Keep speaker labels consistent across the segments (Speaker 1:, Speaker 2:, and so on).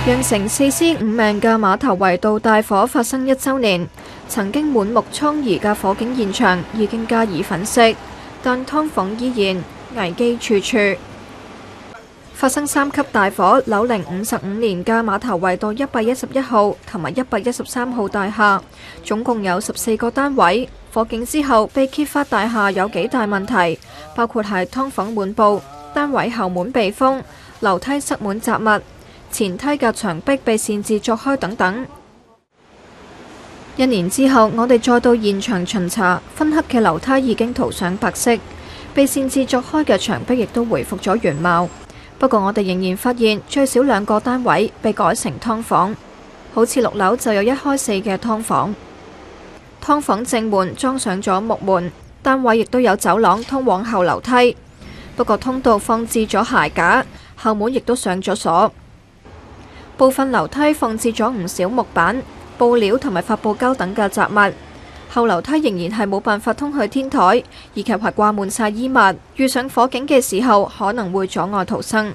Speaker 1: 釀成4屍5命嘅馬頭圍道大火發生1週年，曾經滿目瘡痍嘅火警現場已經加以粉飾，但劏房依然危機處處。發生3級大火，樓齡55年嘅馬頭圍道111號同埋113號大廈，總共有14個單位。火警之後被揭發大廈有幾大問題，包括係劏房滿布、單位後門被封、樓梯塞滿雜物、前梯嘅牆壁被擅自鑿開等等。1年之後，我哋再到現場巡查，燻黑嘅樓梯已經塗上白色，被擅自鑿開嘅牆壁亦都回復咗原貌。不過我哋仍然發現最少2個單位被改成劏房，好似6樓就有1開4嘅劏房。劏房正門裝上咗木門，單位亦都有走廊通往後樓梯，不過通道放置咗鞋架，後門亦都上咗鎖。部分樓梯放置咗唔少木板、布料同埋發泡膠等嘅雜物，後樓梯仍然係冇辦法通去天台，以及係掛滿晒衣物，遇上火警嘅時候可能會阻礙逃生。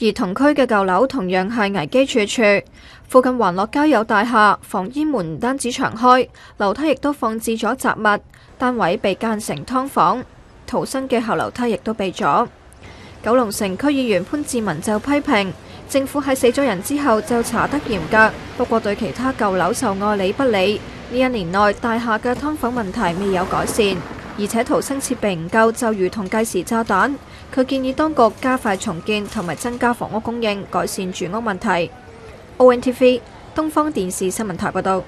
Speaker 1: 而同區嘅舊樓同樣係危機處處，附近環樂街有大廈，防煙門唔單止長開，樓梯亦都放置咗雜物，單位被間成劏房，逃生嘅後樓梯亦都被阻。九龍城區議員潘志文就批評政府喺死咗人之後就查得嚴格，不過對其他舊樓就愛理不理。呢1年內大廈嘅劏房問題未有改善，而且逃生設備唔夠，就如同計時炸彈。佢建議當局加快重建同埋增加房屋供應，改善住屋問題。ONTV 東方電視新聞台報道。